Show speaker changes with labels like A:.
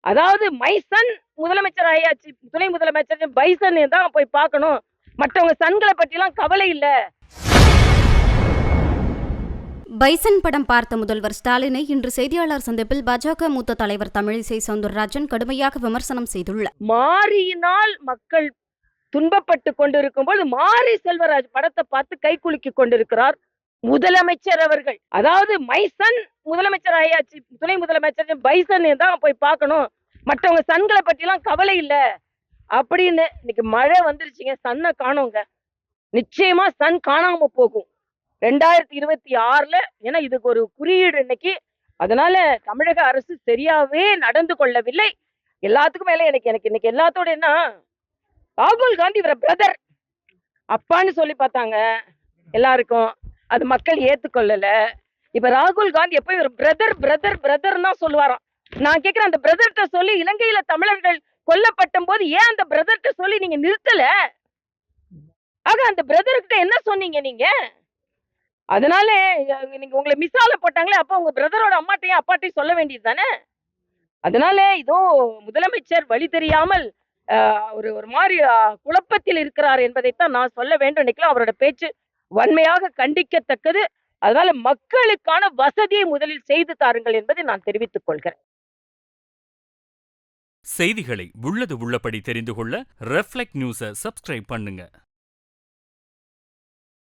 A: அதாவது மைசன் முதலமைச்சர் ஆயாச்சு, துணை முதலமைச்சர் பைசன் தான் போய் பார்க்கணும். மற்றவங்க சன்களை பற்றிலாம் கவலை இல்ல.
B: பைசன் படம் பார்த்த முதல்வர் ஸ்டாலினை இன்று செய்தியாளர் சந்திப்பில் பாஜக மூத்த தலைவர் தமிழிசை சவுந்தரராஜன் கடுமையாக விமர்சனம் செய்துள்ளார்.
A: மாரியினால் மக்கள் துன்பப்பட்டு கொண்டிருக்கும் போது மாரி செல்வராஜ் படத்தை பார்த்து கை குலுக்கி கொண்டிருக்கிறார் முதலமைச்சர் அவர்கள். அதாவது மைசன் முதலமைச்சர் ஆயாச்சு, துணை முதலமைச்சர் பைசன் தான் போய் பார்க்கணும். மற்றவங்க சன்களை பற்றிலாம் கவலை இல்ல அப்படின்னு. இன்னைக்கு மழை வந்துருச்சுங்க, சன்னை காணோங்க. நிச்சயமா சன் காணாம போகும் 2026ல. ஏன்னா இதுக்கு ஒரு குறியீடு இன்னைக்கு. அதனால தமிழக அரசு சரியாவே நடந்து கொள்ளவில்லை. எல்லாத்துக்கும் மேல எனக்கு இன்னைக்கு எல்லாத்தோட என்ன, ராகுல் காந்தி இவர பிரதர் அப்பான்னு சொல்லி பார்த்தாங்க எல்லாருக்கும். அது மக்கள் ஏத்துக்கொள்ளல. இப்ப ராகுல் காந்தி எப்ப இவர் பிரதர் பிரதர் பிரதர் தான் சொல்லுவாராம். நான் கேக்குறேன், அந்த பிரதர்கிட்ட சொல்லி இலங்கையில தமிழர்கள் கொல்லப்பட்ட போது ஏன் அந்த பிரதர்கிட்ட சொல்லி நீங்க நிறுத்தல? ஆக அந்த பிரதர்கிட்ட என்ன சொன்னீங்க நீங்க? அதனால நீங்க உங்களை மிஸ்ஸால போட்டாங்களே, அப்ப உங்க பிரதரோட அம்மாட்டையும் அப்பாட்டையும் சொல்ல வேண்டியது தானே. அதனால இதோ முதலமைச்சர் வழி தெரியாமல் ஒரு மாதிரி குழப்பத்தில் இருக்கிறார் என்பதைத்தான் நான் சொல்ல வேண்டும். இன்னைக்கு அவரோட பேச்சு வன்மையாக கண்டிக்கத்தக்கது. அதனால மக்களுக்கான வசதியை முதலில் செய்து தாருங்கள் என்பதை நான் தெரிவித்துக் கொள்கிறேன்.
C: செய்திகளை உள்ளது உள்ளபடி தெரிந்து கொள்ள ரெஃப்ளெக்ட் நியூஸை சப்ஸ்கிரைப் பண்ணுங்க.